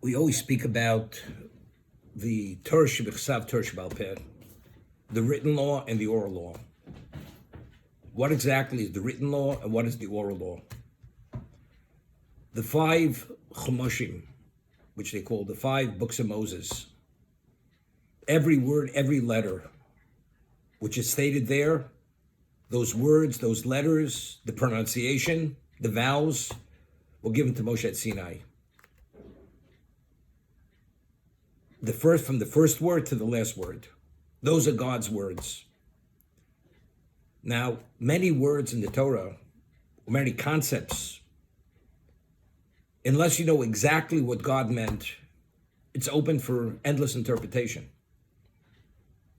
We always speak about the Torah Shebechsav, Torah Shebal Peh, the written law and the oral law. What exactly is the written law and what is the oral law? The five Chumoshim, which they call the five books of Moses, every word, every letter, which is stated there, those words, those letters, the pronunciation, the vowels, were given to Moshe at Sinai. From the first word to the last word. Those are God's words. Now, many words in the Torah, many concepts, unless you know exactly what God meant, it's open for endless interpretation.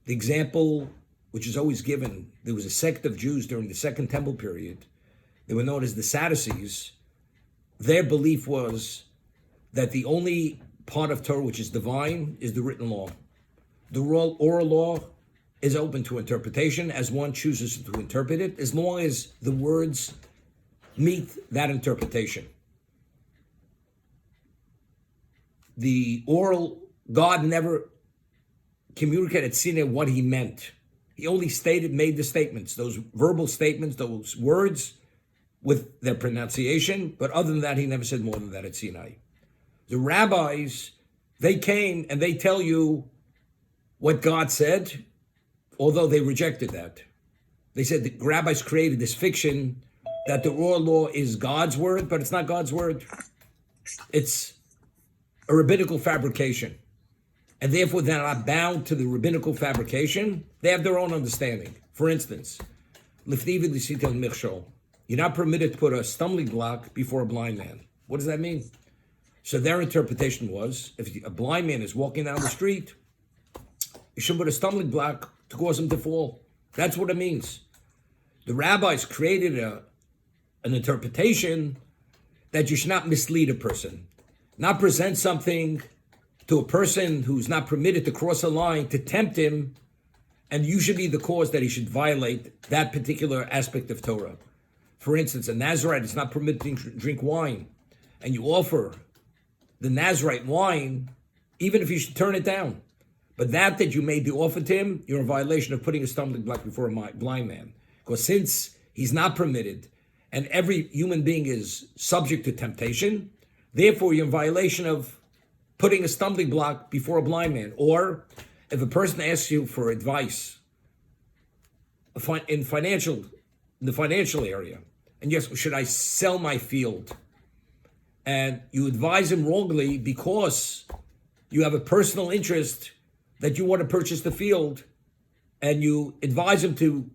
The example, which is always given, there was a sect of Jews during the Second Temple period. They were known as the Sadducees. Their belief was that the only part of Torah which is divine is the written law. The oral law is open to interpretation as one chooses to interpret it, as long as the words meet that interpretation. The oral, God never communicated at Sinai what he meant. He only made the statements, those verbal statements, those words with their pronunciation, but other than that, he never said more than that at Sinai. The rabbis, they came and they tell you what God said, although they rejected that. They said the rabbis created this fiction that the oral law is God's word, but it's not God's word. It's a rabbinical fabrication. And therefore, they're not bound to the rabbinical fabrication. They have their own understanding. For instance, you're not permitted to put a stumbling block before a blind man. What does that mean? So their interpretation was, if a blind man is walking down the street, you should put a stumbling block to cause him to fall. That's what it means. The rabbis created an interpretation that you should not mislead a person, not present something to a person who's not permitted to cross a line to tempt him, and you should be the cause that he should violate that particular aspect of Torah. For instance, a Nazarite is not permitted to drink wine, and you offer the Nazarite wine, even if you should turn it down. But that you made the offer to him, you're in violation of putting a stumbling block before a blind man. Because since he's not permitted, and every human being is subject to temptation, therefore you're in violation of putting a stumbling block before a blind man. Or if a person asks you for advice in the financial area, and yes, should I sell my field? And you advise him wrongly because you have a personal interest that you want to purchase the field, and you advise him to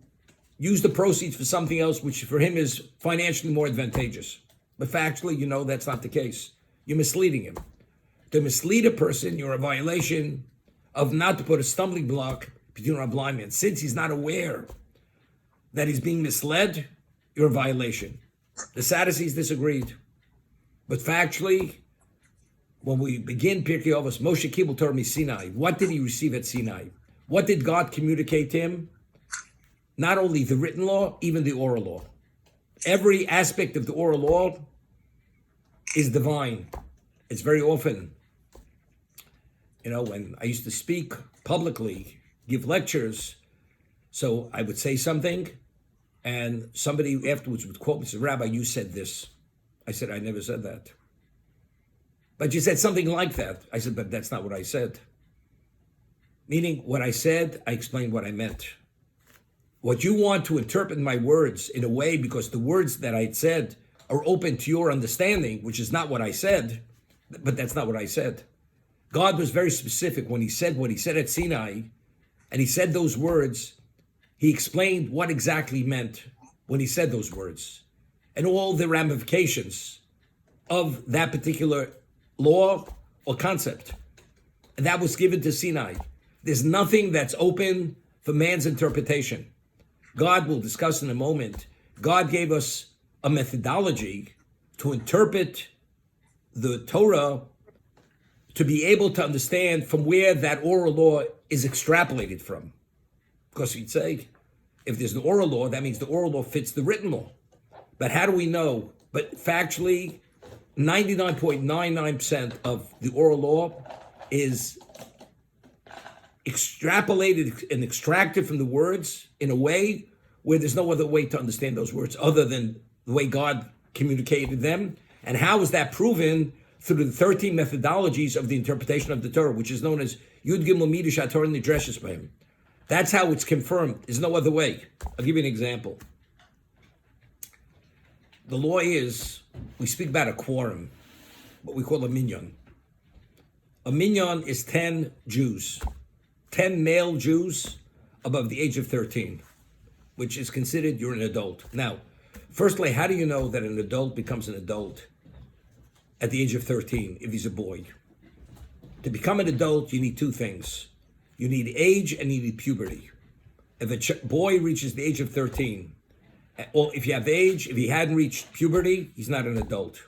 use the proceeds for something else, which for him is financially more advantageous. But factually, you know that's not the case. You're misleading him. To mislead a person, you're a violation of not to put a stumbling block between a blind man. Since he's not aware that he's being misled, you're a violation. The Sadducees disagreed. But factually, when we begin Pirkei Avos, Moshe Kibbutz Torah Sinai. What did he receive at Sinai? What did God communicate to him? Not only the written law, even the oral law. Every aspect of the oral law is divine. It's very often, when I used to speak publicly, give lectures, so I would say something, and somebody afterwards would quote me and say, Rabbi, you said this. I said, I never said that. But you said something like that. I said, but that's not what I said. Meaning, what I said, I explained what I meant. What you want to interpret my words in a way, because the words that I said are open to your understanding, which is not what I said, but that's not what I said. God was very specific when he said what he said at Sinai, and he said those words. He explained what exactly he meant when he said those words, and all the ramifications of that particular law or concept. And that was given to Sinai. There's nothing that's open for man's interpretation. God will discuss in a moment. God gave us a methodology to interpret the Torah, to be able to understand from where that oral law is extrapolated from. Because you'd say, if there's an oral law, that means the oral law fits the written law. But how do we know? But factually, 99.99% of the oral law is extrapolated and extracted from the words in a way where there's no other way to understand those words other than the way God communicated them. And how is that proven? Through the 13 methodologies of the interpretation of the Torah, which is known as Yud Gimel Midrash HaTorah Nidreshes B'hem. That's how it's confirmed. There's no other way. I'll give you an example. The law is, we speak about a quorum, what we call a minyan. A minyan is 10 Jews, 10 male Jews above the age of 13, which is considered you're an adult. Now, firstly, how do you know that an adult becomes an adult at the age of 13 if he's a boy? To become an adult, you need two things. You need age and you need puberty. If a boy reaches the age of 13, or if you have age, if he hadn't reached puberty, he's not an adult.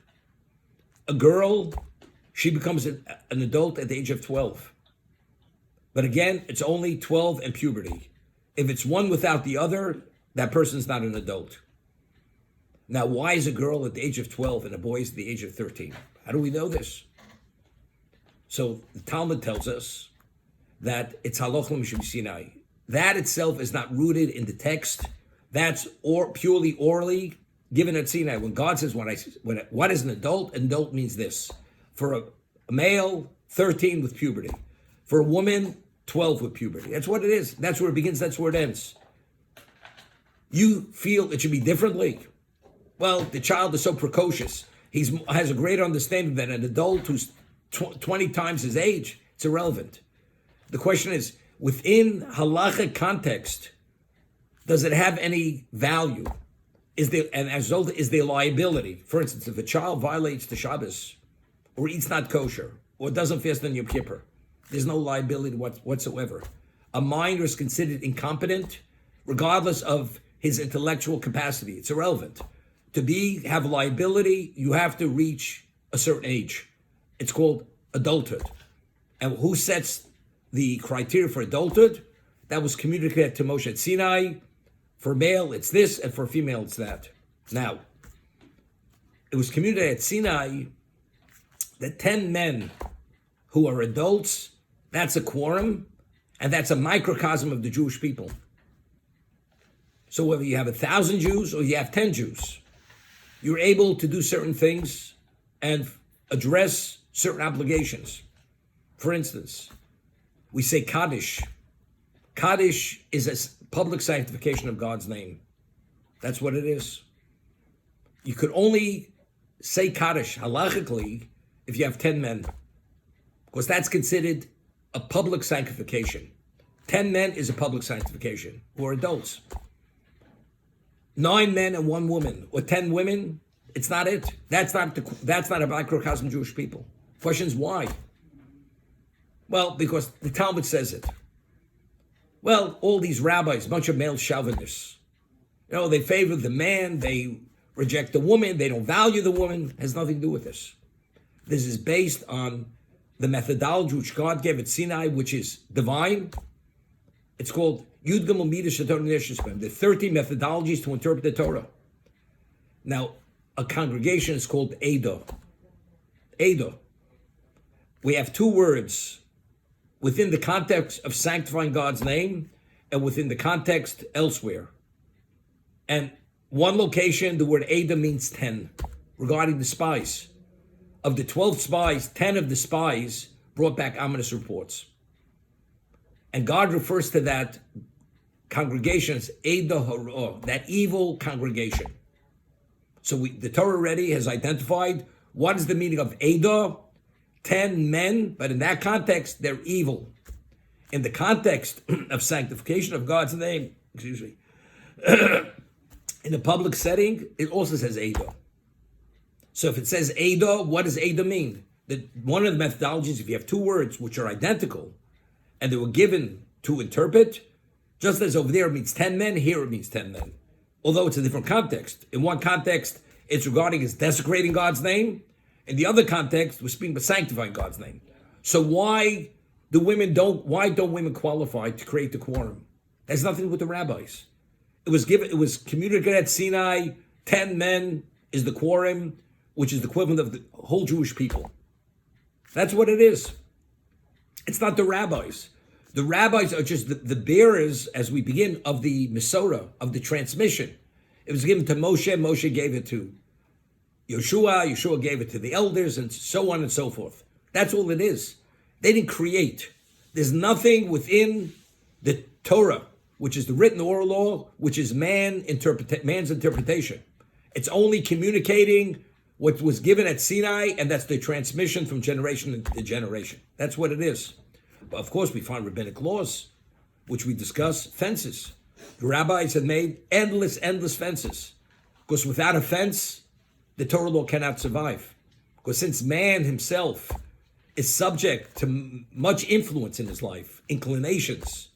A girl, she becomes an adult at the age of 12. But again, it's only 12 and puberty. If it's one without the other, that person's not an adult. Now, why is a girl at the age of 12 and a boy is at the age of 13? How do we know this? So the Talmud tells us that it's halacha mishum Sinai. That itself is not rooted in the text. That's purely orally given at Sinai. When God says, what is an adult means this. For a male, 13 with puberty. For a woman, 12 with puberty. That's what it is. That's where it begins. That's where it ends. You feel it should be differently? Well, the child is so precocious. He has a greater understanding than an adult who's 20 times his age. It's irrelevant. The question is, within halachic context, does it have any value? Is there liability? For instance, if a child violates the Shabbos, or eats not kosher, or doesn't fast on Yom Kippur, there's no liability whatsoever. A minor is considered incompetent, regardless of his intellectual capacity. It's irrelevant. To have liability, you have to reach a certain age. It's called adulthood. And who sets the criteria for adulthood? That was communicated to Moshe at Sinai. For male, it's this, and for female, it's that. Now, it was communicated at Sinai that 10 men who are adults, that's a quorum, and that's a microcosm of the Jewish people. So whether you have 1,000 Jews or you have 10 Jews, you're able to do certain things and address certain obligations. For instance, we say Kaddish. Kaddish is a public sanctification of God's name. That's what it is. You could only say Kaddish halachically if you have 10 men, because that's considered a public sanctification. 10 men is a public sanctification, who are adults. 9 men and 1 woman, or 10 women, it's not it. That's not a microcosm of Jewish people. Question is why? Well, because the Talmud says it. Well, all these rabbis, a bunch of male chauvinists. They favor the man, they reject the woman, they don't value the woman. It has nothing to do with this. This is based on the methodology which God gave at Sinai, which is divine. It's called Yud Gimel Midrash HaTorah Nidreshes B'hem. The 13 methodologies to interpret the Torah. Now, a congregation is called Eidah. Eidah. We have 2 words within the context of sanctifying God's name and within the context elsewhere. And one location, the word Eidah means 10, regarding the spies. Of the 12 spies, 10 of the spies brought back ominous reports. And God refers to that congregation as Eidah Hara, that evil congregation. So the Torah already has identified what is the meaning of Eidah, 10 men, but in that context, they're evil. In the context of sanctification of God's name, in a public setting, it also says Eidah. So if it says Eidah, what does Eidah mean? One of the methodologies, if you have 2 words which are identical, and they were given to interpret, just as over there it means 10 men, here it means 10 men. Although it's a different context. In one context, it's regarding as desecrating God's name. In the other context, we're speaking about sanctifying God's name. So why don't women qualify to create the quorum? That has nothing to do with the rabbis. It was communicated at Sinai, 10 men is the quorum. which is the equivalent of the whole Jewish people. That's what it is. It's not the rabbis. The rabbis are just the bearers, as we begin, of the Masorah, of the transmission. It was given to Moshe, Moshe gave it to Yeshua, Yeshua gave it to the elders, and so on and so forth. That's all it is. They didn't create. There's nothing within the Torah, which is the written oral law, which is man's interpretation. It's only communicating what was given at Sinai, and that's the transmission from generation to generation. That's what it is. But of course, we find rabbinic laws, which we discuss, fences. The rabbis have made endless fences. Because without a fence, the Torah law cannot survive. Because since man himself is subject to much influence in his life, inclinations,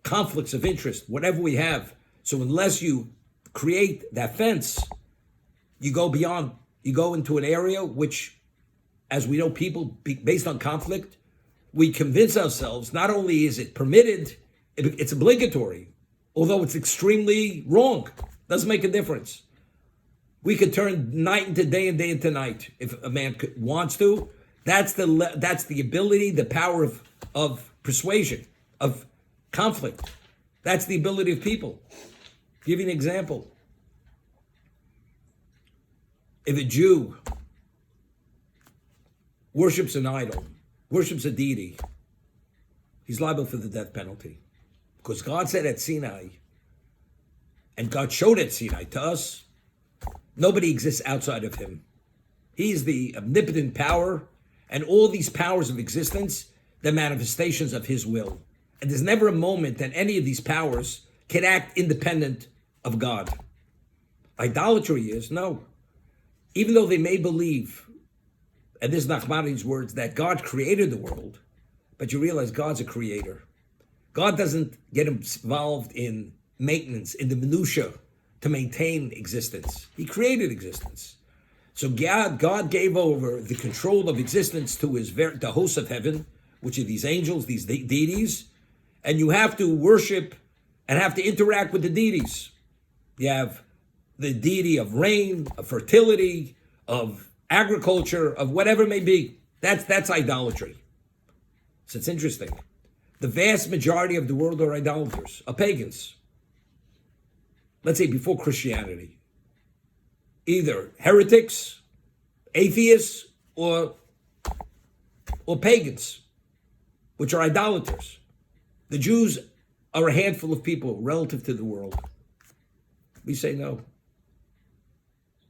conflicts of interest, whatever we have. So unless you create that fence, you go beyond, you go into an area which, as we know, people, based on conflict, we convince ourselves not only is it permitted, it's obligatory, although it's extremely wrong. Doesn't make a difference. We could turn night into day and day into night if a man wants to. That's the ability, the power of persuasion, of conflict. That's the ability of people. I'll give you an example. If a Jew worships an idol, worships a deity, he's liable for the death penalty. Because God said at Sinai, and God showed at Sinai to us, nobody exists outside of him. He is the omnipotent power, and all these powers of existence, the manifestations of his will. And there's never a moment that any of these powers can act independent of God. Idolatry is, no. Even though they may believe, and this is Nachmanides' words, that God created the world, but you realize God's a creator. God doesn't get involved in maintenance, in the minutiae, to maintain existence. He created existence. So God gave over the control of existence to the hosts of heaven, which are these angels, these deities, and you have to worship and have to interact with the deities. You have the deity of rain, of fertility, of agriculture, of whatever it may be. That's idolatry. So it's interesting. The vast majority of the world are idolaters, are pagans. Let's say before Christianity. Either heretics, atheists, or pagans, which are idolaters. The Jews are a handful of people relative to the world. We say no.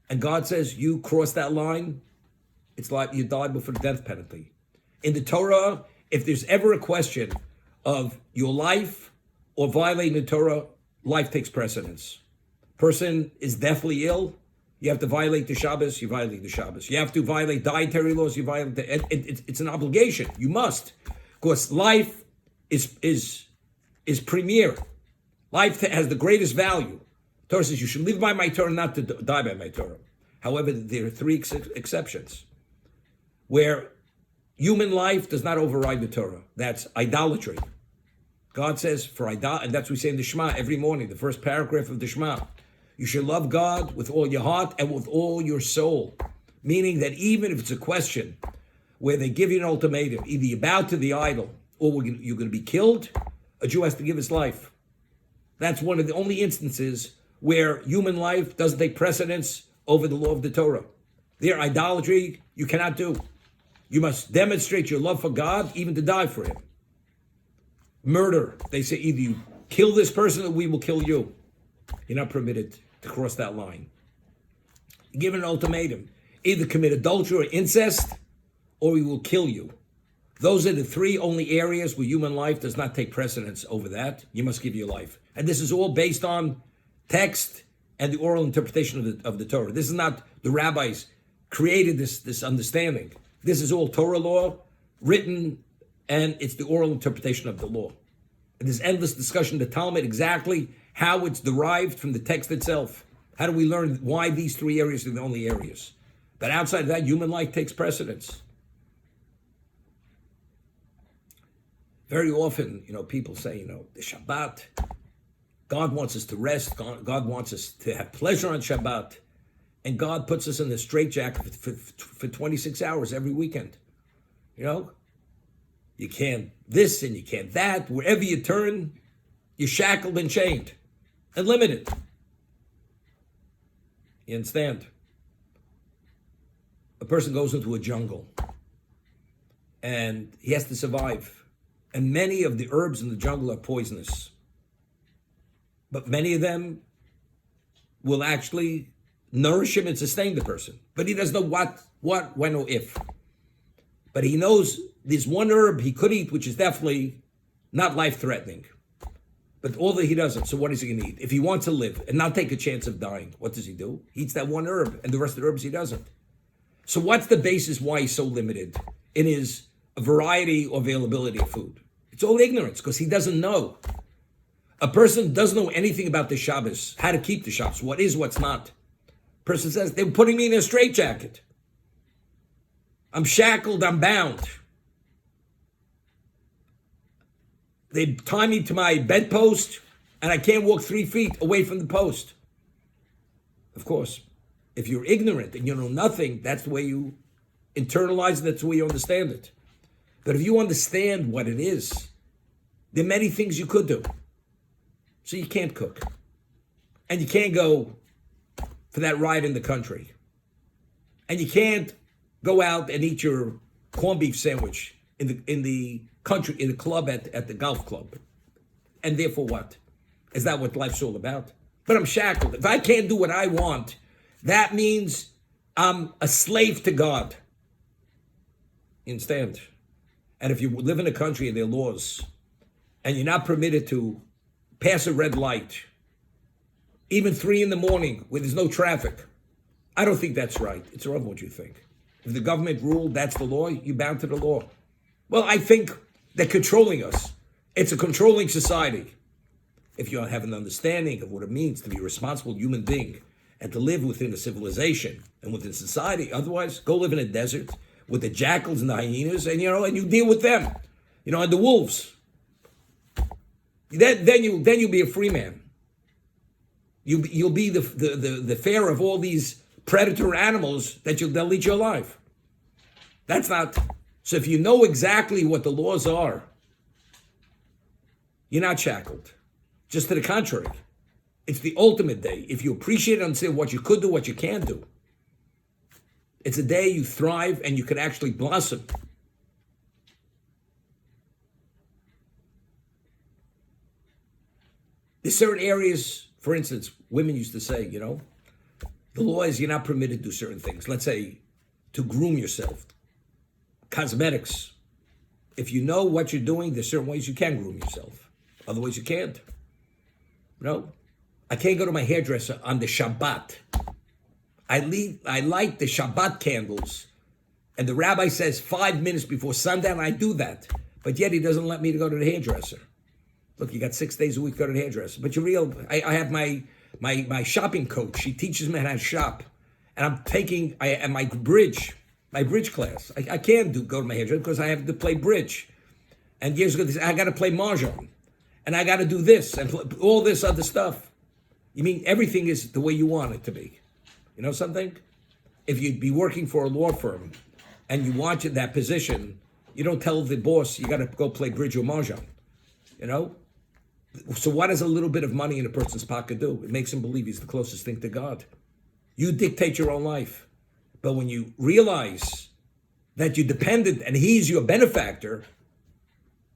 And God says, you cross that line, it's like you die before the death penalty. In the Torah, if there's ever a question of your life or violating the Torah, life takes precedence. Person is deathly ill, you have to violate the Shabbos, you violate the Shabbos. You have to violate dietary laws, you violate it's an obligation. You must. Because life is premier. Life has the greatest value. Torah says you should live by my Torah, not to die by my Torah. However, there are three exceptions where human life does not override the Torah. That's idolatry. God says and that's what we say in the Shema every morning, the first paragraph of the Shema. You should love God with all your heart and with all your soul. Meaning that even if it's a question where they give you an ultimatum, either you bow to the idol or you're going to be killed, a Jew has to give his life. That's one of the only instances where human life doesn't take precedence over the law of the Torah. Their idolatry, you cannot do. You must demonstrate your love for God, even to die for him. Murder, they say either you kill this person or we will kill you. You're not permitted to cross that line. You're given an ultimatum. Either commit adultery or incest, or we will kill you. Those are the three only areas where human life does not take precedence over that. You must give your life. And this is all based on text and the oral interpretation of the Torah. This is not the rabbis created this understanding. This is all Torah law, written, and it's the oral interpretation of the law. And there's endless discussion in the Talmud exactly how it's derived from the text itself. How do we learn why these three areas are the only areas? But outside of that, human life takes precedence. Very often, people say, the Shabbat, God wants us to rest. God wants us to have pleasure on Shabbat. And God puts us in the straitjacket for 26 hours every weekend. You know? You can't this and you can't that. Wherever you turn, you're shackled and chained and limited. You understand? A person goes into a jungle and he has to survive. And many of the herbs in the jungle are poisonous. But many of them will actually nourish him and sustain the person. But he doesn't know what, when, or if. But he knows there's one herb he could eat, which is definitely not life-threatening. But all that he doesn't, so what is he going to eat? If he wants to live and not take a chance of dying, what does he do? He eats that one herb, and the rest of the herbs he doesn't. So what's the basis why he's so limited in his variety or availability of food? It's all ignorance, because he doesn't know. A person doesn't know anything about the Shabbos, how to keep the Shabbos, what is, what's not. Person says, they're putting me in a straitjacket. I'm shackled, I'm bound. They tie me to my bedpost, and I can't walk 3 feet away from the post. Of course, if you're ignorant and you know nothing, that's the way you internalize it, that's the way you understand it. But if you understand what it is, there are many things you could do. So you can't cook. And you can't go for that ride in the country. And you can't go out and eat your corned beef sandwich in the country, in the club at the golf club. And therefore what? Is that what life's all about? But I'm shackled. If I can't do what I want, that means I'm a slave to God. You understand? And if you live in a country and there are laws, and you're not permitted to pass a red light, even 3 a.m, where there's no traffic, I don't think that's right. It's wrong what you think. If the government ruled that's the law, you're bound to the law. Well, I think they're controlling us. It's a controlling society. If you don't have an understanding of what it means to be a responsible human being and to live within a civilization and within society, otherwise, go live in a desert with the jackals and the hyenas, and you deal with them, and the wolves. Then you'll be a free man. You'll be the fare of all these predator animals they'll eat you alive. That's not. So if you know exactly what the laws are, you're not shackled. Just to the contrary, it's the ultimate day. If you appreciate and understand what you could do, what you can do, it's a day you thrive and you can actually blossom. There's certain areas, for instance, women used to say, the law is you're not permitted to do certain things. Let's say to groom yourself. Cosmetics. If you know what you're doing, there's certain ways you can groom yourself. Other ways you can't. I can't go to my hairdresser on the Shabbat. I light the Shabbat candles, and the rabbi says 5 minutes before sundown, I do that. But yet he doesn't let me to go to the hairdresser. Look, you got 6 days a week to go to the hairdresser. But I have my shopping coach. She teaches me how to shop. And I'm taking my bridge class. I can't go to my hairdresser because I have to play bridge. And years ago, they said, I got to play mahjong. And I got to do this and all this other stuff. You mean everything is the way you want it to be. You know something? If you'd be working for a law firm and you want that position, you don't tell the boss you got to go play bridge or mahjong. So what does a little bit of money in a person's pocket do? It makes him believe he's the closest thing to God. You dictate your own life. But when you realize that you're dependent and he's your benefactor,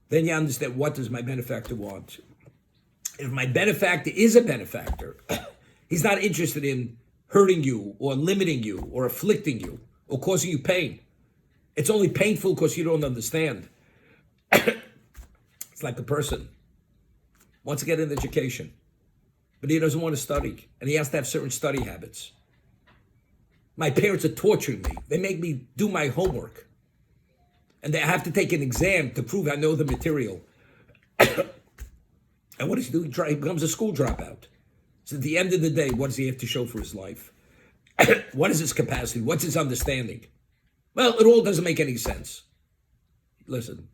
then you understand, what does my benefactor want? If my benefactor is a benefactor, he's not interested in hurting you or limiting you or afflicting you or causing you pain. It's only painful because you don't understand. It's like a person wants to get an education, but he doesn't want to study, and he has to have certain study habits. My parents are torturing me. They make me do my homework. And they have to take an exam to prove I know the material. And what does he do? He becomes a school dropout. So at the end of the day, what does he have to show for his life? What is his capacity? What's his understanding? Well, it all doesn't make any sense. Listen,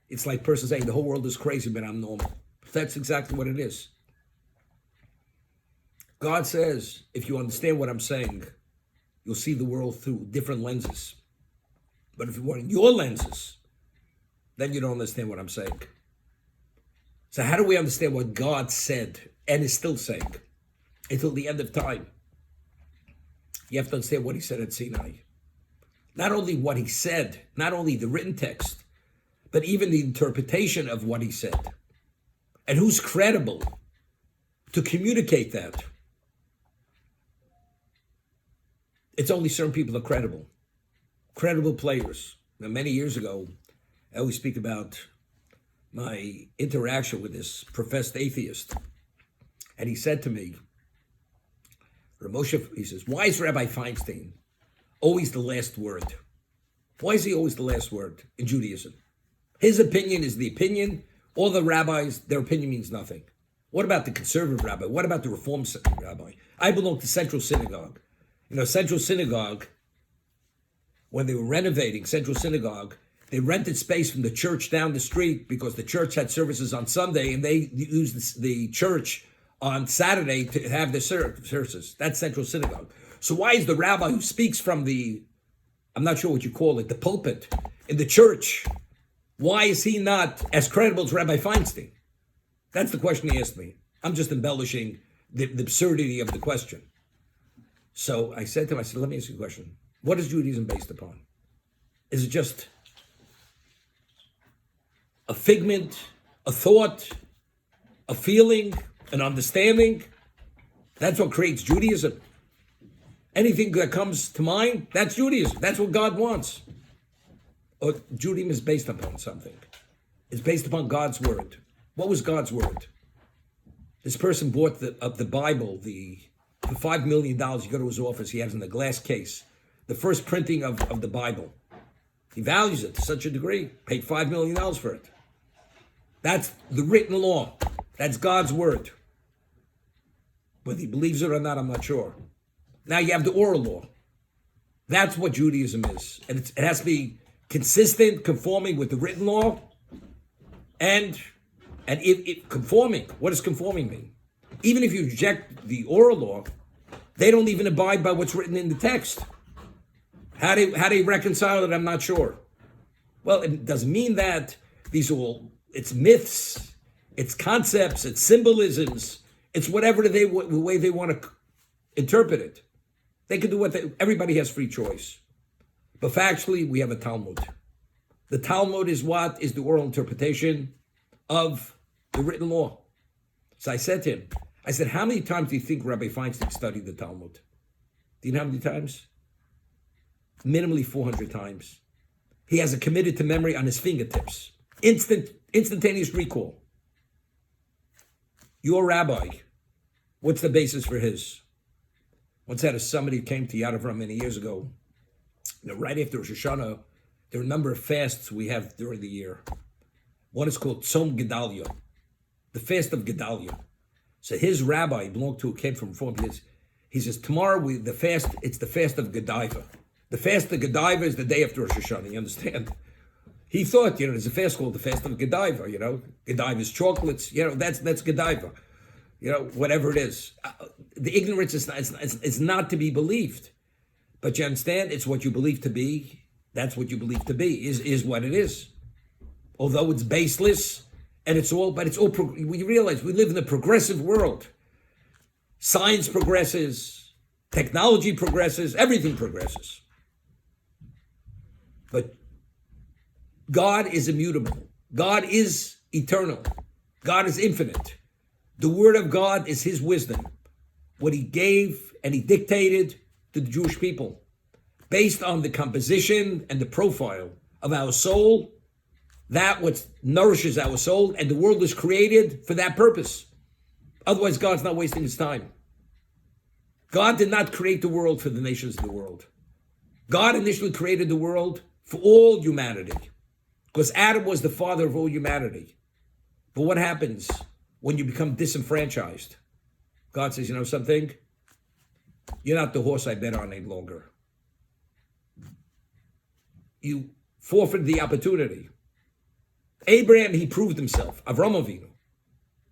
it's like a person saying the whole world is crazy, but I'm normal. That's exactly what it is. God says, if you understand what I'm saying, you'll see the world through different lenses. But if you want your lenses, then you don't understand what I'm saying. So how do we understand what God said and is still saying until the end of time? You have to understand what he said at Sinai. Not only what he said, not only the written text, but even the interpretation of what he said. And who's credible to communicate that? It's only certain people are credible. Credible players. Now, many years ago, I always speak about my interaction with this professed atheist. And he said to me, Ramosha, he says, why is Rabbi Feinstein always the last word? Why is he always the last word in Judaism? His opinion is the opinion. All the rabbis, their opinion means nothing. What about the conservative rabbi? What about the reform rabbi? I belong to Central Synagogue. Central Synagogue, when they were renovating Central Synagogue, they rented space from the church down the street because the church had services on Sunday and they used the church on Saturday to have their services. That's Central Synagogue. So why is the rabbi who speaks from the, I'm not sure what you call it, the pulpit in the church, why is he not as credible as Rabbi Feinstein? That's the question he asked me. I'm just embellishing the absurdity of the question. So I said to him, let me ask you a question. What is Judaism based upon? Is it just a figment, a thought, a feeling, an understanding? That's what creates Judaism. Anything that comes to mind, that's Judaism. That's what God wants. Or Judaism is based upon something. It's based upon God's word. What was God's word? This person bought the Bible, for $5 million. You go to his office, he has it in a glass case. The first printing of the Bible. He values it to such a degree. Paid $5 million for it. That's the written law. That's God's word. Whether he believes it or not, I'm not sure. Now you have the oral law. That's what Judaism is. And it has to be consistent, conforming with the written law. And it conforming. What does conforming mean? Even if you reject the oral law, they don't even abide by what's written in the text. How they reconcile it, I'm not sure. Well, it doesn't mean that these are all, it's myths, it's concepts, it's symbolisms, it's whatever the way they want to interpret it. They can do everybody has free choice. But factually, we have a Talmud. The Talmud is what? Is the oral interpretation of the written law. So I said to him, how many times do you think Rabbi Feinstein studied the Talmud? Do you know how many times? Minimally 400 times. He has it committed to memory on his fingertips. Instantaneous recall. Your rabbi, what's the basis for his? Once had somebody came to Yad Avram many years ago. Right after Rosh Hashanah, there are a number of fasts we have during the year. One is called Tzom Gedalia, the fast of Gedalia. So his rabbi came from Reform. He says tomorrow it's the fast of Godiva. The fast of Godiva is the day after Rosh Hashanah. You understand? He thought, there's a fast called the fast of Godiva. Godiva's chocolates. That's Godiva. Whatever it is. The ignorance is not to be believed. But you understand, it's what you believe to be. That's what you believe to be, is what it is. Although it's baseless, and we realize we live in a progressive world. Science progresses, technology progresses, everything progresses. But God is immutable. God is eternal. God is infinite. The word of God is his wisdom. What he gave and he dictated to the Jewish people based on the composition and the profile of our soul, that what nourishes our soul, and the world is created for that purpose. Otherwise, God's not wasting his time. God did not create the world for the nations of the world. God initially created the world for all humanity, because Adam was the father of all humanity. But what happens when you become disenfranchised? God says, something? You're not the horse I bet on any longer. You forfeited the opportunity. Abraham, he proved himself. Avram Avinu,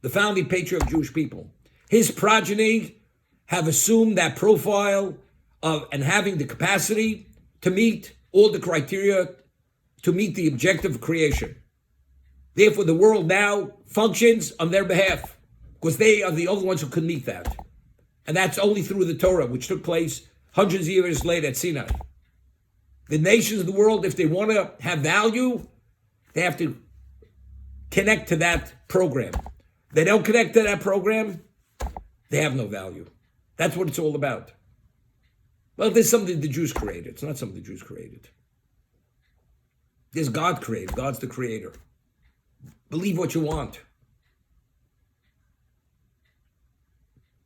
the founding patriarch of Jewish people. His progeny have assumed that profile of and having the capacity to meet all the criteria to meet the objective of creation. Therefore, the world now functions on their behalf because they are the only ones who could meet that. And that's only through the Torah, which took place hundreds of years later at Sinai. The nations of the world, if they want to have value, they have to connect to that program. They don't connect to that program, they have no value. That's what it's all about. Well, there's something the Jews created. It's not something the Jews created. There's God created. God's the creator. Believe what you want.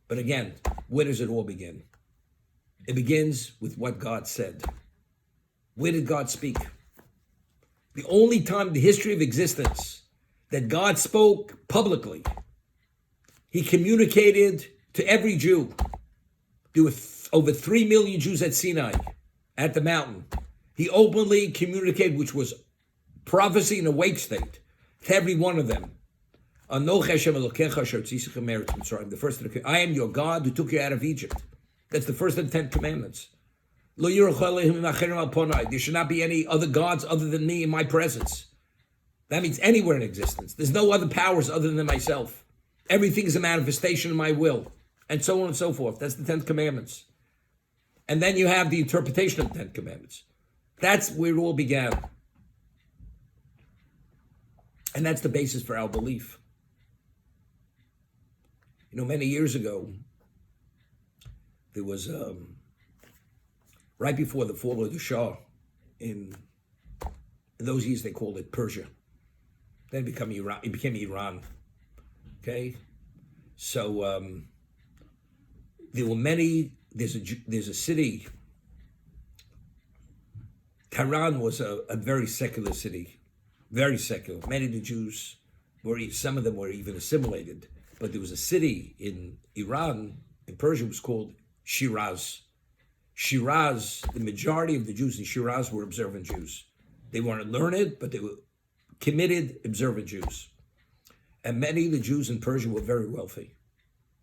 But again, where does it all begin? It begins with what God said. Where did God speak? The only time in the history of existence that God spoke publicly, he communicated to every Jew. There were over 3 million Jews at Sinai, at the mountain. He openly communicated, which was prophecy in a wake state, to every one of them. The first, I am your God who took you out of Egypt. That's the first of the 10 commandments. There should not be any other gods other than me in my presence. That means anywhere in existence. There's no other powers other than myself. Everything is a manifestation of my will, and so on and so forth. That's the 10 commandments. And then you have the interpretation of the 10 commandments. That's where it all began. And that's the basis for our belief. You know, many years ago, there was, right before the fall of the Shah, in those years they called it Persia. Then it became Iran. Okay? So there were many, there's a city, Tehran was a very secular city, very secular. Many of the Jews some of them were even assimilated. But there was a city in Iran, in Persia, was called Shiraz. Shiraz, the majority of the Jews in Shiraz were observant Jews. They weren't learned, but they were committed, observant Jews. And many of the Jews in Persia were very wealthy,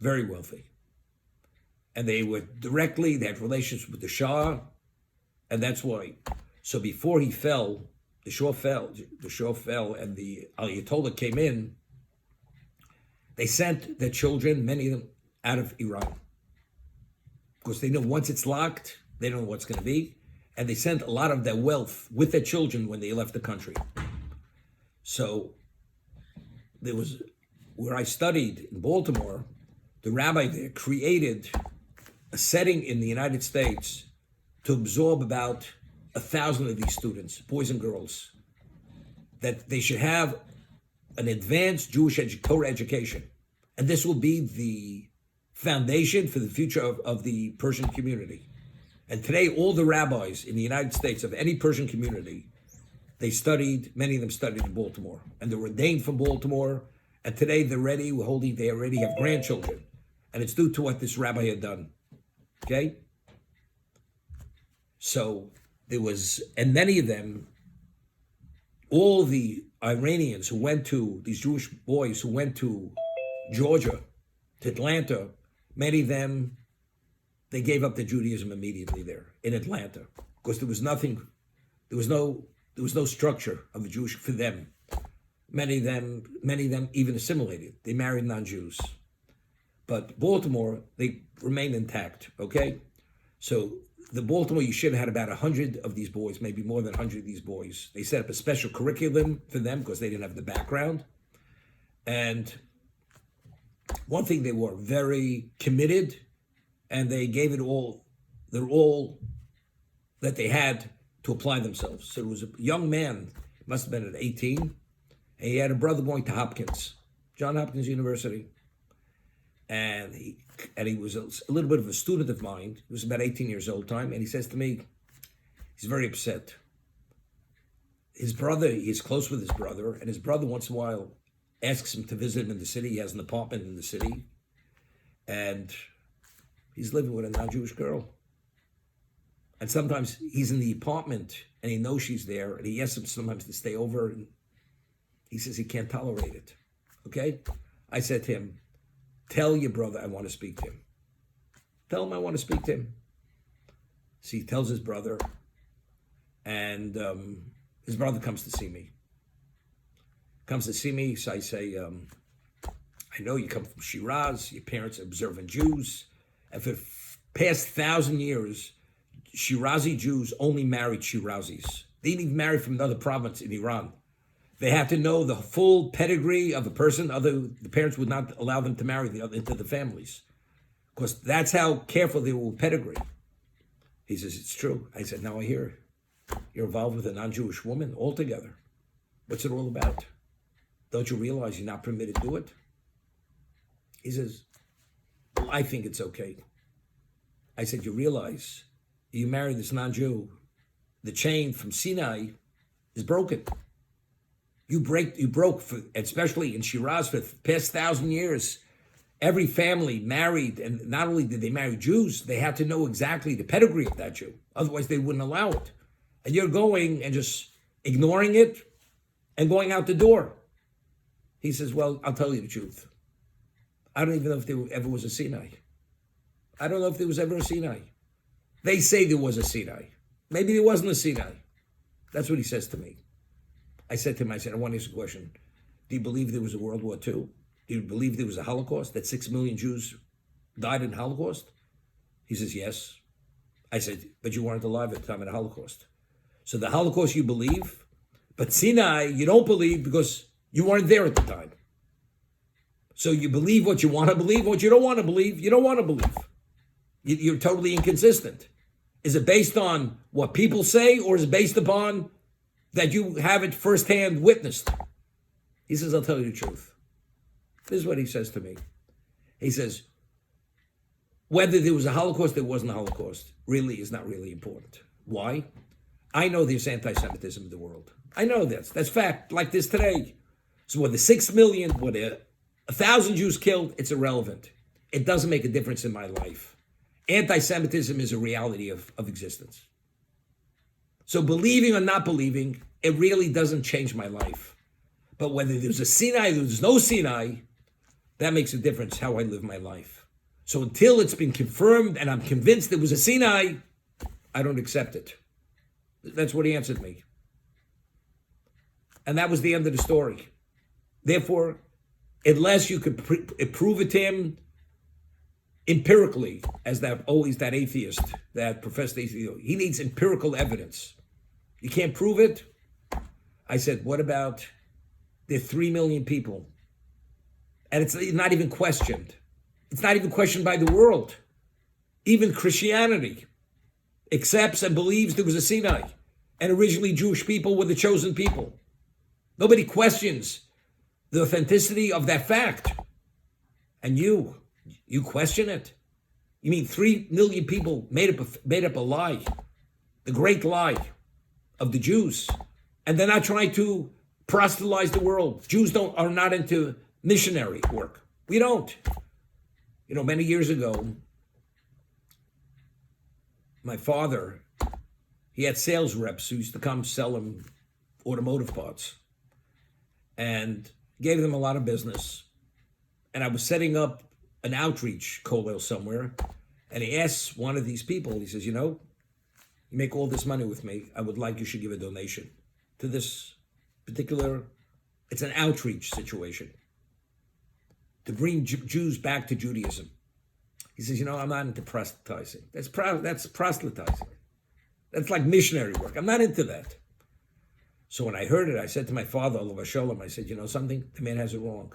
very wealthy. And they had relations with the Shah, and that's why. So before he fell, the Shah fell, and the Ayatollah came in. They sent their children, many of them, out of Iran. Because they know once it's locked, they don't know what's going to be. And they sent a lot of their wealth with their children when they left the country. So there was, where I studied in Baltimore, the rabbi there created a setting in the United States to absorb about 1,000 of these students, boys and girls, that they should have an advanced Jewish Torah education. And this will be the foundation for the future of the Persian community. And today, all the rabbis in the United States of any Persian community, many of them studied in Baltimore. And they were ordained from Baltimore. And today they already have grandchildren. And it's due to what this rabbi had done. Okay? So and many of them, all the Iranians who went to, these Jewish boys who went to Georgia, to Atlanta, many of them, they gave up their Judaism immediately there in Atlanta because there was no structure of the Jewish for them. Many of them even assimilated. They married non-Jews. But Baltimore, they remained intact, okay? So the Baltimore Yeshiva had about 100 of these boys, maybe more than 100 of these boys. They set up a special curriculum for them because they didn't have the background. And one thing, they were very committed, and they gave it all that they had to apply themselves. So there was a young man, must have been at 18, and he had a brother going to Johns Hopkins University. And he was a little bit of a student of mine. He was about 18 years old time, and he says to me, he's very upset. His brother, he's close with his brother, and his brother once in a while asks him to visit him in the city. He has an apartment in the city, and he's living with a non-Jewish girl. And sometimes he's in the apartment, and he knows she's there, and he asks him sometimes to stay over, and he says he can't tolerate it. Okay? I said to him, tell your brother I want to speak to him. Tell him I want to speak to him. So he tells his brother, and his brother comes to see me. So I say, I know you come from Shiraz, your parents are observant Jews, and for the past 1,000 years, Shirazi Jews only married Shirazis. They didn't even marry from another province in Iran. They had to know the full pedigree of a person, other the parents would not allow them to marry into the families. Because that's how careful they were with pedigree. He says, it's true. I said, now I hear you're involved with a non-Jewish woman altogether. What's it all about? Don't you realize you're not permitted to do it? He says, well, I think it's okay. I said, you realize you marry this non-Jew, the chain from Sinai is broken. You broke, especially in Shiraz, for the past 1,000 years, every family married, and not only did they marry Jews, they had to know exactly the pedigree of that Jew. Otherwise, they wouldn't allow it. And you're going and just ignoring it and going out the door. He says, well, I'll tell you the truth. I don't even know if there ever was a Sinai. I don't know if there was ever a Sinai. They say there was a Sinai. Maybe there wasn't a Sinai. That's what he says to me. I said to him, I want to ask you a question. Do you believe there was a World War II? Do you believe there was a Holocaust, that 6 million Jews died in the Holocaust? He says, yes. I said, but you weren't alive at the time of the Holocaust. So the Holocaust you believe, but Sinai you don't believe because you weren't there at the time. So you believe what you want to believe, what you don't want to believe, you don't want to believe. You're totally inconsistent. Is it based on what people say, or is it based upon that you have it firsthand witnessed? He says, I'll tell you the truth. This is what he says to me. He says, whether there was a Holocaust, there wasn't a Holocaust, really is not really important. Why? I know there's anti-Semitism in the world. I know this. That's fact, like this today. So whether 6 million, whether 1,000 Jews killed, it's irrelevant. It doesn't make a difference in my life. Anti-Semitism is a reality of existence. So believing or not believing, it really doesn't change my life. But whether there's a Sinai, there's no Sinai, that makes a difference how I live my life. So until it's been confirmed and I'm convinced there was a Sinai, I don't accept it. That's what he answered me. And that was the end of the story. Therefore, unless you could prove it to him empirically, as that atheist, that professed atheist, he needs empirical evidence. You can't prove it. I said, what about the 3 million people? And it's not even questioned. It's not even questioned by the world. Even Christianity accepts and believes there was a Sinai. And originally Jewish people were the chosen people. Nobody questions the authenticity of that fact. And you question it. You mean 3 million people made up a lie, the great lie of the Jews, and they're not trying to proselytize the world. Jews are not into missionary work. We don't. Many years ago, my father, he had sales reps who used to come sell him automotive parts, and gave them a lot of business. And I was setting up an outreach kollel somewhere, and he asks one of these people, he says, you make all this money with me, I would like you should give a donation to this particular, it's an outreach situation, to bring Jews back to Judaism. He says, I'm not into proselytizing. That's proselytizing. That's like missionary work. I'm not into that. So when I heard it, I said to my father, Alav Shalom, I said, something? The man has it wrong.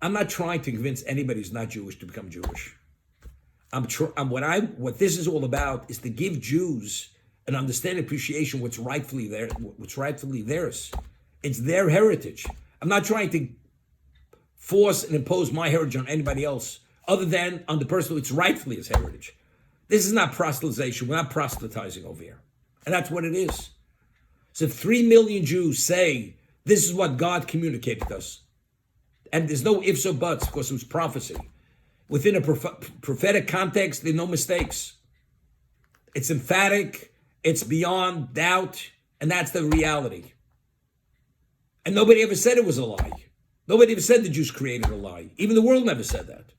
I'm not trying to convince anybody who's not Jewish to become Jewish. What this is all about is to give Jews an understanding, appreciation what's rightfully theirs. It's their heritage. I'm not trying to force and impose my heritage on anybody else, other than on the person who it's rightfully his heritage. This is not proselytization. We're not proselytizing over here. And that's what it is. So if 3 million Jews say, this is what God communicated to us, and there's no ifs or buts because it was prophecy. Within a prophetic context, there are no mistakes. It's emphatic, it's beyond doubt, and that's the reality. And nobody ever said it was a lie. Nobody ever said the Jews created a lie. Even the world never said that.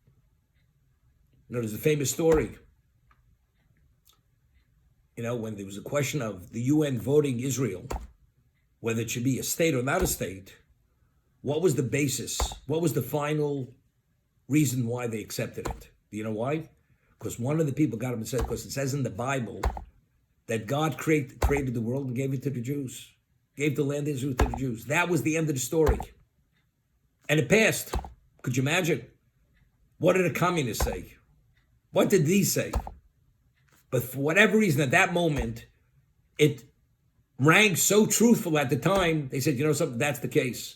There's a famous story. when there was a question of the UN voting Israel, whether it should be a state or not a state, what was the basis? What was the final reason why they accepted it? Do you know why? Because one of the people got up and said, because it says in the Bible that God created the world and gave it to the Jews, gave the land of Israel to the Jews. That was the end of the story. And it passed. Could you imagine? What did the communists say? What did these say? But for whatever reason, at that moment, it rang so truthful at the time, they said, you know something, that's the case.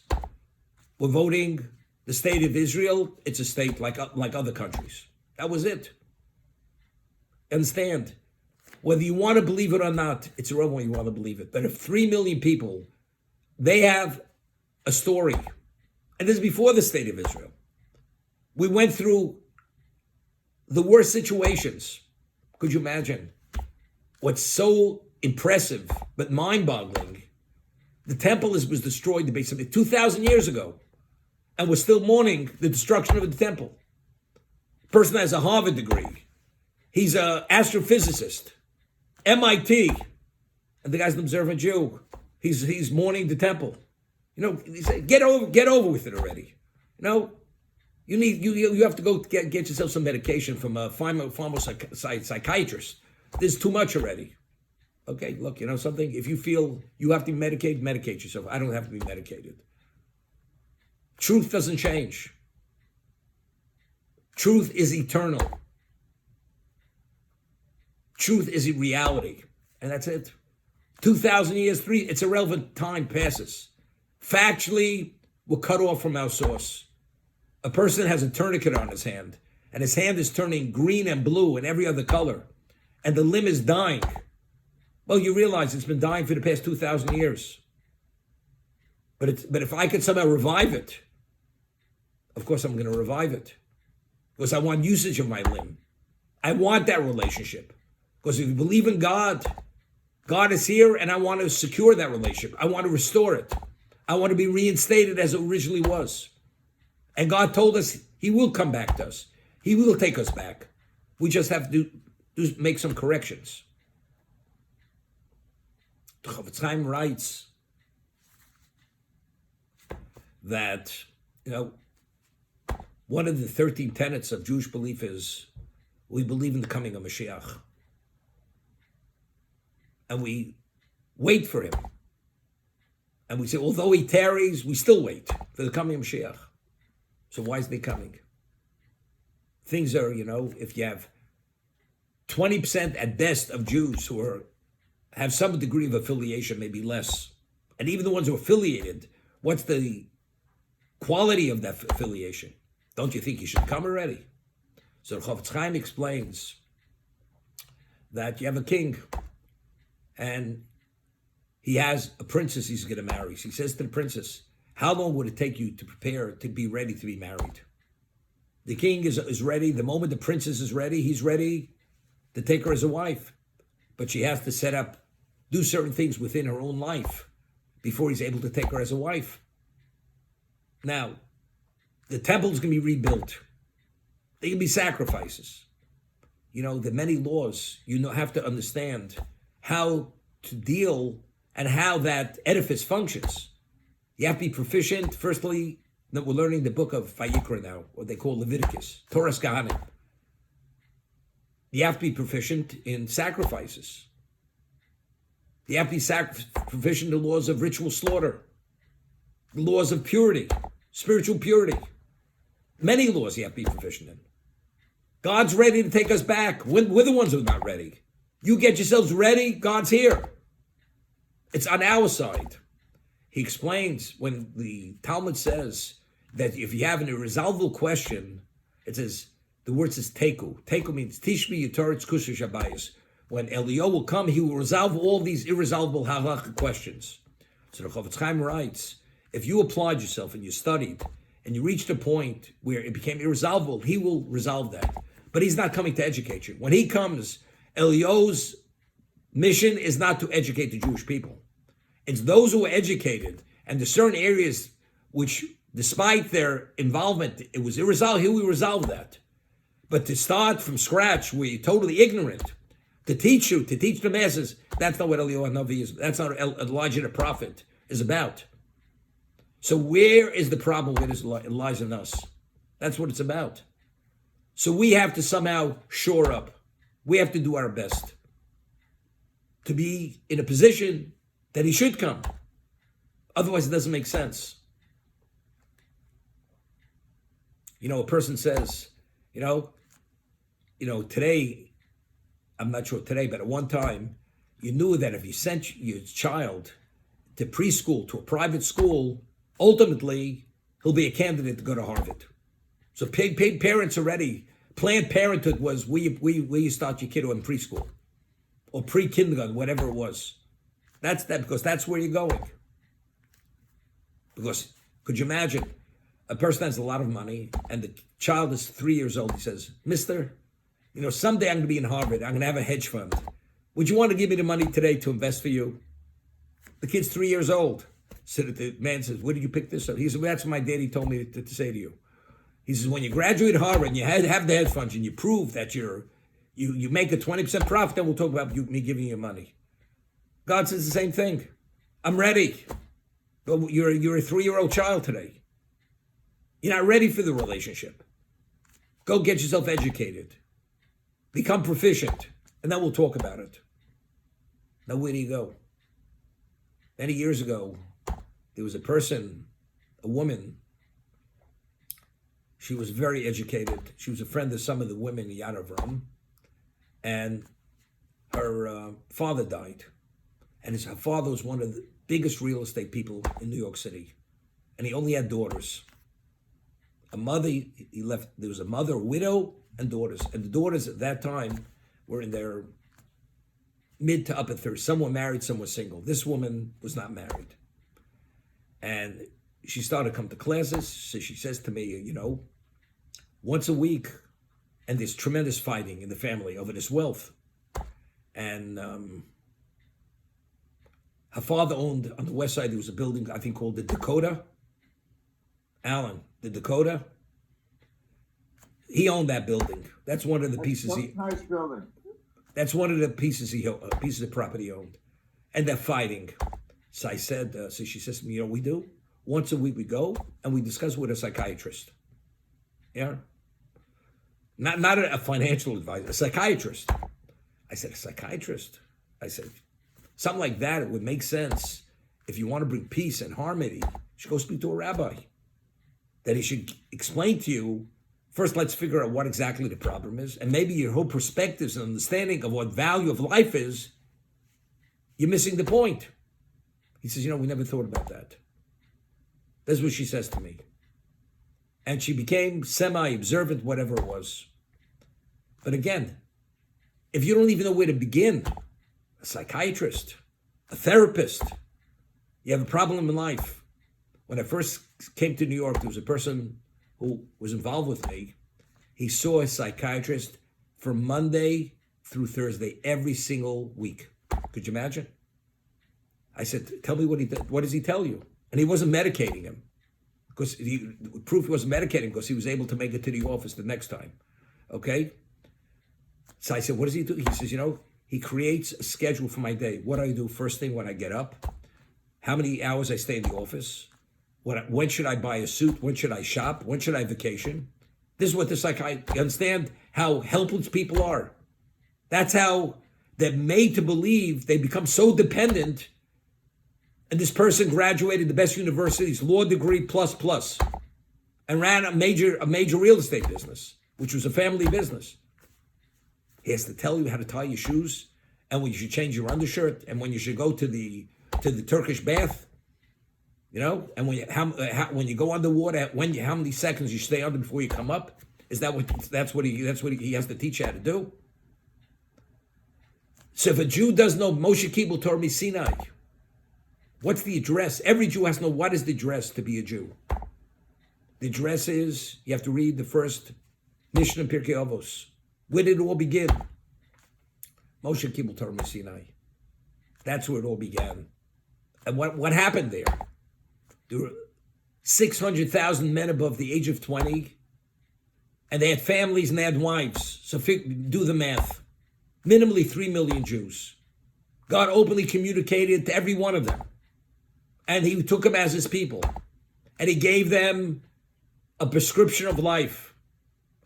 We're voting the state of Israel. It's a state like other countries. That was it. Understand? Whether you want to believe it or not, it's irrelevant whether you want to believe it. But if 3 million people, they have a story, and this is before the state of Israel. We went through the worst situations. Could you imagine? What's so impressive but mind-boggling, the temple was destroyed basically 2,000 years ago, and we're still mourning the destruction of the temple. Person has a Harvard degree. He's an astrophysicist. MIT. And the guy's an observant Jew. He's mourning the temple. He said, get over with it already. You have to go get yourself some medication from a psychiatrist. There's too much already. Okay, look, something? If you feel you have to medicate yourself. I don't have to be medicated. Truth doesn't change. Truth is eternal. Truth is a reality. And that's it. 2,000 years, it's irrelevant. Time passes. Factually, we're cut off from our source. A person has a tourniquet on his hand, and his hand is turning green and blue and every other color, and the limb is dying. Well, you realize it's been dying for the past 2,000 years. But if I could somehow revive it, of course I'm going to revive it. Because I want usage of my limb. I want that relationship. Because if you believe in God, God is here, and I want to secure that relationship. I want to restore it. I want to be reinstated as it originally was. And God told us he will come back to us. He will take us back. We just have to make some corrections. Chofetz Chaim writes that, one of the 13 tenets of Jewish belief is we believe in the coming of Mashiach. And we wait for him. And we say, although he tarries, we still wait for the coming of Mashiach. So why is he coming? Things are, if you have 20% at best of Jews who have some degree of affiliation, maybe less. And even the ones who are affiliated, what's the quality of that affiliation? Don't you think he should come already? So Chofetz Chaim explains that you have a king, and he has a princess he's going to marry. So he says to the princess, how long would it take you to prepare to be ready to be married? The king is ready. The moment the princess is ready, he's ready to take her as a wife. But she has to do certain things within her own life before he's able to take her as a wife. Now, the temple's going to be rebuilt. There can be sacrifices. There are many laws. Have to understand how to deal and how that edifice functions. You have to be proficient. Firstly, we're learning the book of Vayikra now, what they call Leviticus, Torah's Kahanim. You have to be proficient in sacrifices. You have to be proficient in the laws of ritual slaughter, the laws of purity, spiritual purity. Many laws you have to be proficient in. God's ready to take us back. We're the ones who are not ready. You get yourselves ready, God's here. It's on our side. He explains when the Talmud says that if you have an irresolvable question, it says, the word says teku. Teku means tishmi yitoretz kusha shabayis. When Eliyahu will come, he will resolve all these irresolvable halakha questions. So the Chofetz Chaim writes, if you applied yourself and you studied and you reached a point where it became irresolvable, he will resolve that. But he's not coming to educate you. When he comes, Eliyahu's mission is not to educate the Jewish people. It's those who are educated, and the certain areas which, despite their involvement, it was irresolvable, he will resolve that. But to start from scratch, where you're totally ignorant, To teach you, to teach the masses. That's not what Eliyahu Navi is. That's not what Elijah the prophet is about. So where is the problem with this? It lies in us. That's what it's about. So we have to somehow shore up. We have to do our best to be in a position that he should come. Otherwise, it doesn't make sense. A person says, today, I'm not sure today, but at one time, you knew that if you sent your child to preschool, to a private school, ultimately, he'll be a candidate to go to Harvard. So paid parents already, Planned Parenthood was where you start your kid in preschool or pre-kindergarten, whatever it was. That's that, because that's where you're going. Because could you imagine a person has a lot of money and the child is 3 years old. He says, Mister, someday I'm going to be in Harvard. I'm going to have a hedge fund. Would you want to give me the money today to invest for you? The kid's 3 years old. So the man says, where did you pick this up? He said, well, that's what my daddy told me to say to you. He says, when you graduate Harvard and you have the hedge funds and you prove that you make a 20% profit, then we'll talk about me giving you money. God says the same thing. I'm ready. But you're a 3-year-old child today. You're not ready for the relationship. Go get yourself educated. Become proficient. And then we'll talk about it. Now, where do you go? Many years ago, there was a woman. She was very educated. She was a friend of some of the women in Yad Avram. And her father died. And her father was one of the biggest real estate people in New York City. And he only had daughters. A mother, he left, there was a mother, a widow, and daughters. And the daughters at that time were in their mid to upper 30s. Some were married, some were single. This woman was not married. And she started to come to classes. So she says to me, once a week, and there's tremendous fighting in the family over this wealth. And her father owned, on the west side, there was a building, I think, called the Dakota. Alan, the Dakota. He owned that building. That's one of the pieces. Nice building. That's one of the pieces pieces of property he owned. And they're fighting. So I said, so she says to me, we do? Once a week we go and we discuss with a psychiatrist. Yeah? Not a financial advisor, a psychiatrist. I said, a psychiatrist? I said, something like that, it would make sense. If you want to bring peace and harmony, you should go speak to a rabbi. That he should explain to you, first let's figure out what exactly the problem is, and maybe your whole perspectives and understanding of what value of life is, you're missing the point. He says, we never thought about that. That's what she says to me. And she became semi-observant, whatever it was. But again, if you don't even know where to begin, a psychiatrist, a therapist, you have a problem in life. When I first came to New York, there was a person who was involved with me. He saw a psychiatrist from Monday through Thursday every single week. Could you imagine? I said, tell me what does he tell you? And he wasn't medicating him. Because proof he wasn't medicating because he was able to make it to the office the next time. Okay? So I said, what does he do? He says, he creates a schedule for my day. What do I do first thing when I get up? How many hours I stay in the office? When should I buy a suit? When should I shop? When should I vacation? This is what the psychiatrist, you understand how helpless people are. That's how they're made to believe. They become so dependent. And this person graduated the best universities, law degree plus, and ran a major real estate business, which was a family business. He has to tell you how to tie your shoes, and when you should change your undershirt, and when you should go to the Turkish bath, and when you go underwater, how many seconds you stay under before you come up. Is that's what he has to teach you how to do? So if a Jew doesn't know Moshe Kibbutz Torah Sinai, what's the address? Every Jew has to know what is the address to be a Jew. The address is, you have to read the first Mishnah in Pirkei Avos. Where did it all begin? Moshe Kibbutz Torah Sinai. That's where it all began. And what happened there? There were 600,000 men above the age of 20, and they had families and they had wives. So do the math. minimally 3 million Jews. God openly communicated to every one of them. And he took them as his people. And he gave them a prescription of life,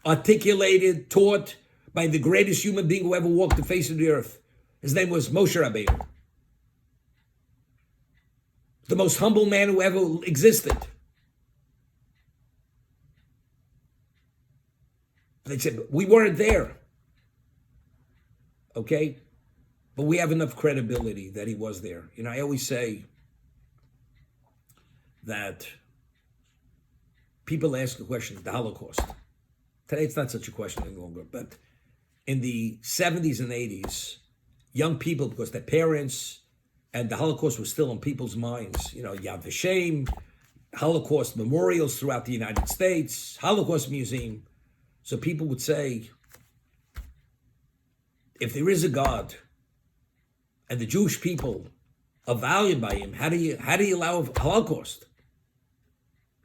articulated, taught by the greatest human being who ever walked the face of the earth. His name was Moshe Rabbeinu. The most humble man who ever existed. They said, we weren't there. Okay? But we have enough credibility that he was there. You know, I always say that people ask the question, the Holocaust. Today it's not such a question any longer, but in the 70s and 80s, young people, because their parents and the Holocaust was still on people's minds, you know, Yad Vashem, Holocaust memorials throughout the United States, Holocaust Museum. So people would say, if there is a God and the Jewish people are valued by him, how do you allow a Holocaust?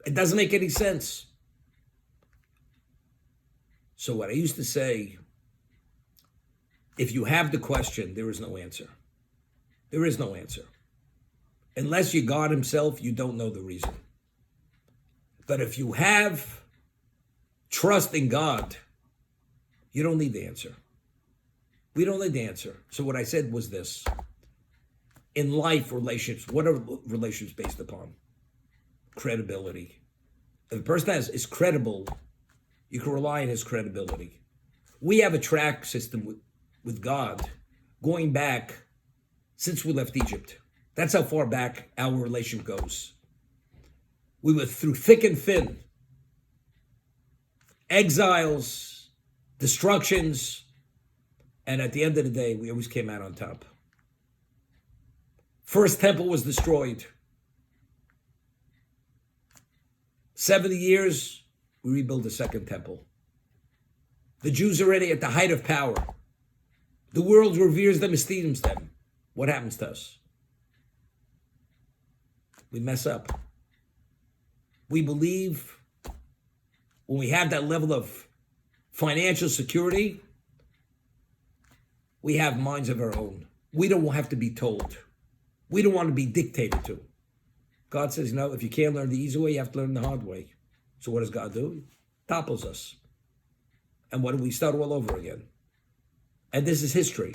It doesn't make any sense. So what I used to say, if you have the question, there is no answer. There is no answer. Unless you God himself, you don't know the reason. But if you have trust in God, you don't need the answer. We don't need the answer. So what I said was this. In life, relationships, what are relationships based upon? Credibility. If a person is credible, you can rely on his credibility. We have a track system with God going back since we left Egypt. That's how far back our relationship goes. We were through thick and thin. Exiles, destructions, and at the end of the day, we always came out on top. First temple was destroyed. 70 years, we rebuilt the second temple. The Jews are already at the height of power. The world reveres them, esteems them. What happens to us? We mess up. We believe when we have that level of financial security, we have minds of our own. We don't have to be told. We don't want to be dictated to. God says, no, if you can't learn the easy way, you have to learn the hard way. So what does God do? He topples us. And what do we start all over again? And this is history.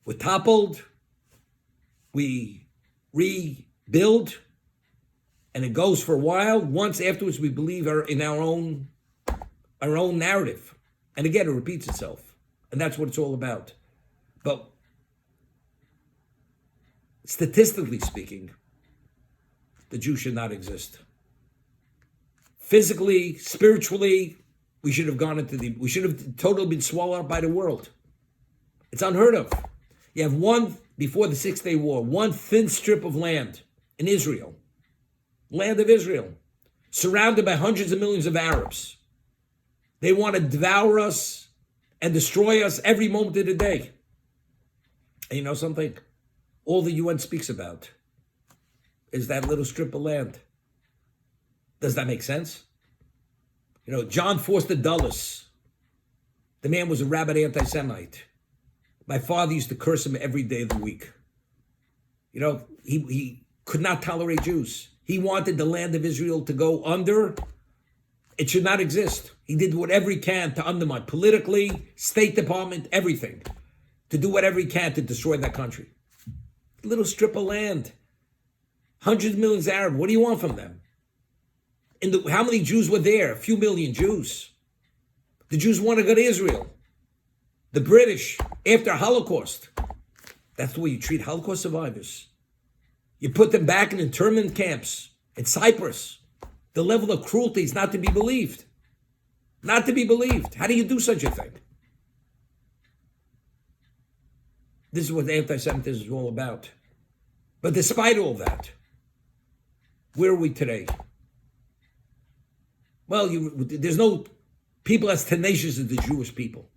We're toppled, we rebuild, and it goes for a while. Once afterwards, we believe in our own narrative. And again, it repeats itself. And that's what it's all about. But statistically speaking, the Jew should not exist. Physically, spiritually, we should have totally been swallowed up by the world. It's unheard of. You have before the 6 Day War, one thin strip of land in Israel, land of Israel, surrounded by hundreds of millions of Arabs. They want to devour us and destroy us every moment of the day. And you know something? All the UN speaks about is that little strip of land. Does that make sense? You know, John Foster Dulles, the man was a rabid anti-Semite. My father used to curse him every day of the week. You know, he could not tolerate Jews. He wanted the land of Israel to go under. It should not exist. He did whatever he can to undermine politically, State Department, everything. To do whatever he can to destroy that country. A little strip of land. Hundreds of millions of Arabs. What do you want from them? How many Jews were there? A few million Jews. The Jews want to go to Israel. The British, after Holocaust, that's the way you treat Holocaust survivors. You put them back in internment camps in Cyprus. The level of cruelty is not to be believed. Not to be believed. How do you do such a thing? This is what anti-Semitism is all about. But despite all that, where are we today? Well, there's no people as tenacious as the Jewish people.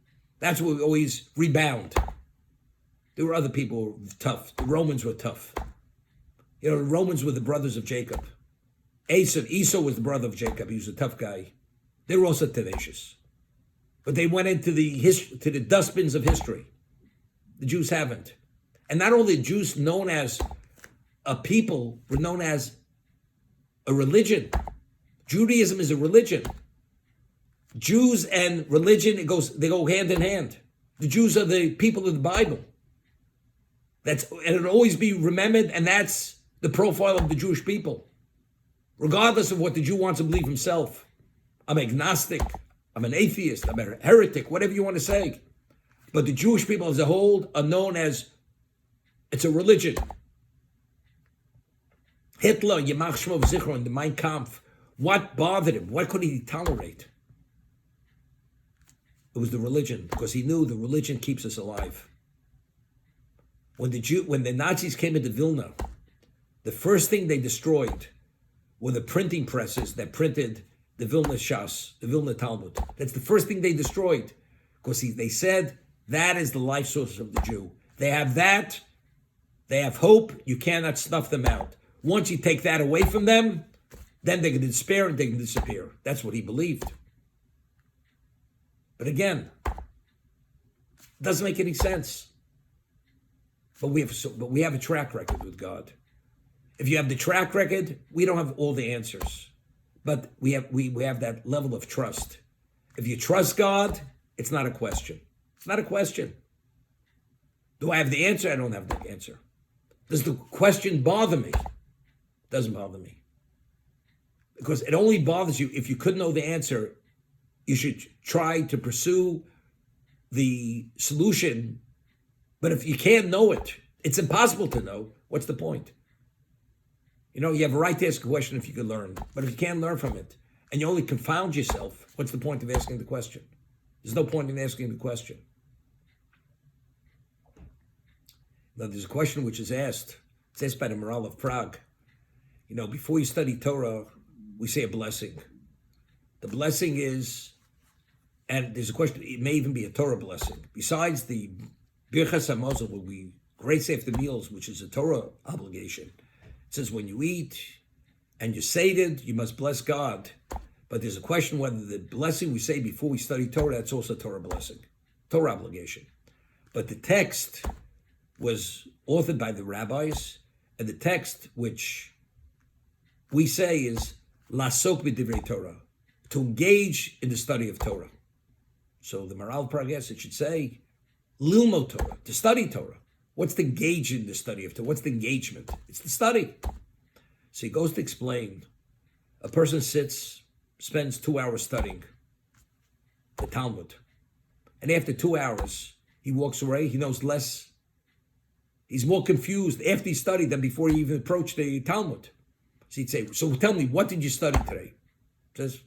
That's why we always rebound. There were other people who were tough. The Romans were tough. You know, the Romans were the brothers of Jacob. Esau was the brother of Jacob. He was a tough guy. They were also tenacious. But they went into to the dustbins of history. The Jews haven't. And not only the Jews known as a people, were known as a religion. Judaism is a religion. Jews and religion, they go hand in hand. The Jews are the people of the Bible. And it'll always be remembered, and that's the profile of the Jewish people. Regardless of what the Jew wants to believe himself. I'm agnostic, I'm an atheist, I'm a heretic, whatever you want to say. But the Jewish people as a whole are known as, it's a religion. Hitler, Yamach Shmo V'Zichron, the Mein Kampf, what bothered him? What could he tolerate? It was the religion, because he knew the religion keeps us alive. When the Nazis came into Vilna, the first thing they destroyed were the printing presses that printed the Vilna Shas, the Vilna Talmud. That's the first thing they destroyed, because they said that is the life source of the Jew. They have that, they have hope, you cannot snuff them out. Once you take that away from them, then they can despair and they can disappear. That's what he believed. But again, it doesn't make any sense. But we have a track record with God. If you have the track record, we don't have all the answers. But we have that level of trust. If you trust God, it's not a question. It's not a question. Do I have the answer? I don't have the answer. Does the question bother me? It doesn't bother me. Because it only bothers you if you couldn't know the answer. You should try to pursue the solution. But if you can't know it, it's impossible to know. What's the point? You have a right to ask a question if you can learn. But if you can't learn from it, and you only confound yourself, what's the point of asking the question? There's no point in asking the question. Now, there's a question which is asked. It's asked by the Maral of Prague. Before you study Torah, we say a blessing. The blessing is, and there's a question, it may even be a Torah blessing. Besides the Birchas HaMazon, where we grace after meals, which is a Torah obligation. It says when you eat and you're sated, you must bless God. But there's a question whether the blessing we say before we study Torah, that's also a Torah blessing, Torah obligation. But the text was authored by the rabbis, and the text which we say is Lasok b'divrei Torah, to engage in the study of Torah. So the Maral Pragas, it should say Lilmo Torah, to study Torah. What's the engage in the study of Torah? What's the engagement? It's the study. So he goes to explain. A person spends 2 hours studying the Talmud. And after 2 hours, he walks away, he knows less. He's more confused after he studied than before he even approached the Talmud. So he'd say, so tell me, what did you study today? He says,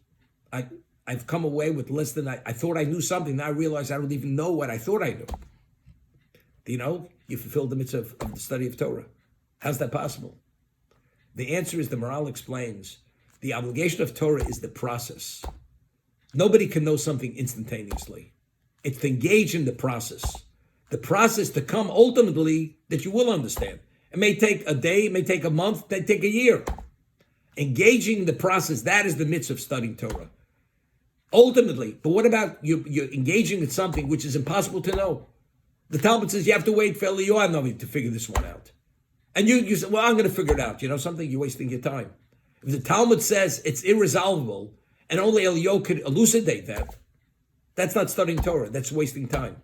I've come away with less than I thought I knew something. Now I realize I don't even know what I thought I knew. You fulfilled the mitzvah of the study of Torah. How's that possible? The answer is, the Maral explains, the obligation of Torah is the process. Nobody can know something instantaneously. It's to engage in the process. The process to come ultimately that you will understand. It may take a day, it may take a month, it may take a year. Engaging the process, that is the mitzvah of studying Torah. Ultimately, but what about you're engaging in something which is impossible to know? The Talmud says you have to wait for Eliyahu Hanavi to figure this one out. And you say, well, I'm going to figure it out. Something, you're wasting your time. If the Talmud says it's irresolvable and only Eliyahu could elucidate that, that's not studying Torah. That's wasting time.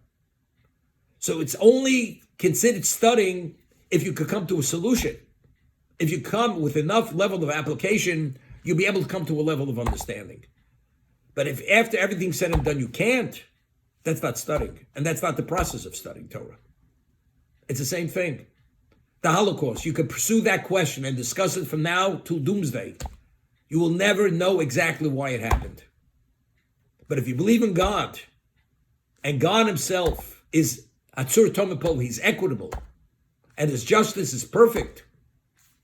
So it's only considered studying if you could come to a solution. If you come with enough level of application, you'll be able to come to a level of understanding. But if after everything's said and done you can't, that's not studying. And that's not the process of studying Torah. It's the same thing. The Holocaust, you could pursue that question and discuss it from now till doomsday. You will never know exactly why it happened. But if you believe in God, and God himself is Atzur Tomipol, he's equitable, and his justice is perfect,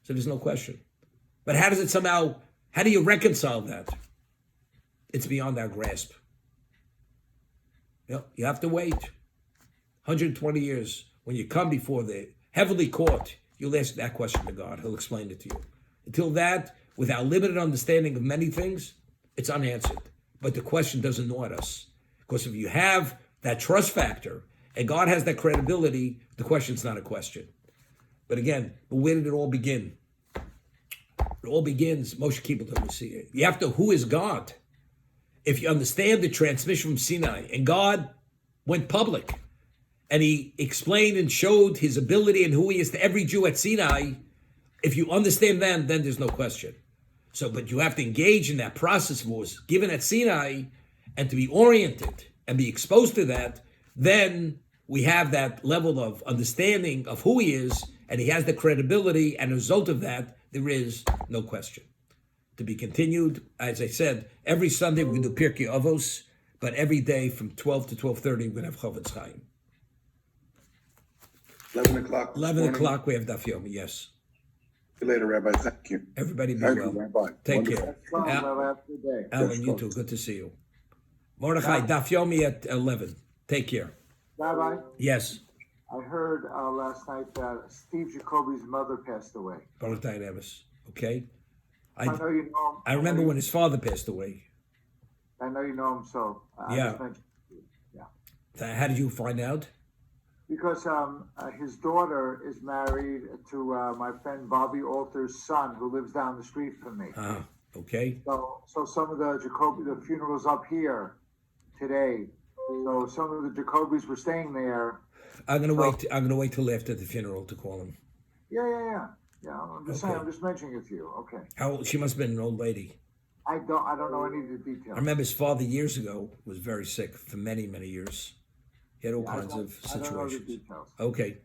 so there's no question. But how do you reconcile that? It's beyond our grasp. You have to wait 120 years. When you come before the heavenly court, you'll ask that question to God. He'll explain it to you. Until that, with our limited understanding of many things, it's unanswered. But the question doesn't gnaw at us, Because if you have that trust factor and God has that credibility, the question's not a question. But again, where did it all begin? It all begins, Moshe Kibbutz, we see it. You have to, who is God? If you understand the transmission from Sinai, and God went public, and he explained and showed his ability and who he is to every Jew at Sinai, if you understand then there's no question. So, but you have to engage in that process of what was given at Sinai, and to be oriented and be exposed to that, then we have that level of understanding of who he is, and he has the credibility, and as a result of that, there is no question. To be continued, as I said, every Sunday we're going to do Pirkei Avos, but every day from 12 to 12:30 we're going to have Chofetz Chaim. 11 o'clock. 11 o'clock we have Daf Yomi, yes. See you later, Rabbi. Thank you. Everybody be Thank well. you, Rabbi. Take Wonderful. care. Alan, you too. Good to see you. Mordechai, Daf Yomi at 11. Take care. Rabbi, Yes. I heard last night that Steve Jacoby's mother passed away. Baruch Dayan Emes. Okay. I know you know him. I remember when his father passed away. I know you know him, so I Yeah. just mentioned it to you. Yeah. How did you find out? Because his daughter is married to my friend Bobby Alter's son, who lives down the street from me. Okay. So some of the funerals up here today. So some of the Jacobys were staying there. I'm gonna wait till after the funeral to call him. Yeah. I'm just saying. Okay. I'm just mentioning it to you. Okay. How old? She must have been an old lady. I don't know any of the details. I remember his father years ago was very sick for many, many years. He had all kinds of I don't know the situations. details. Okay.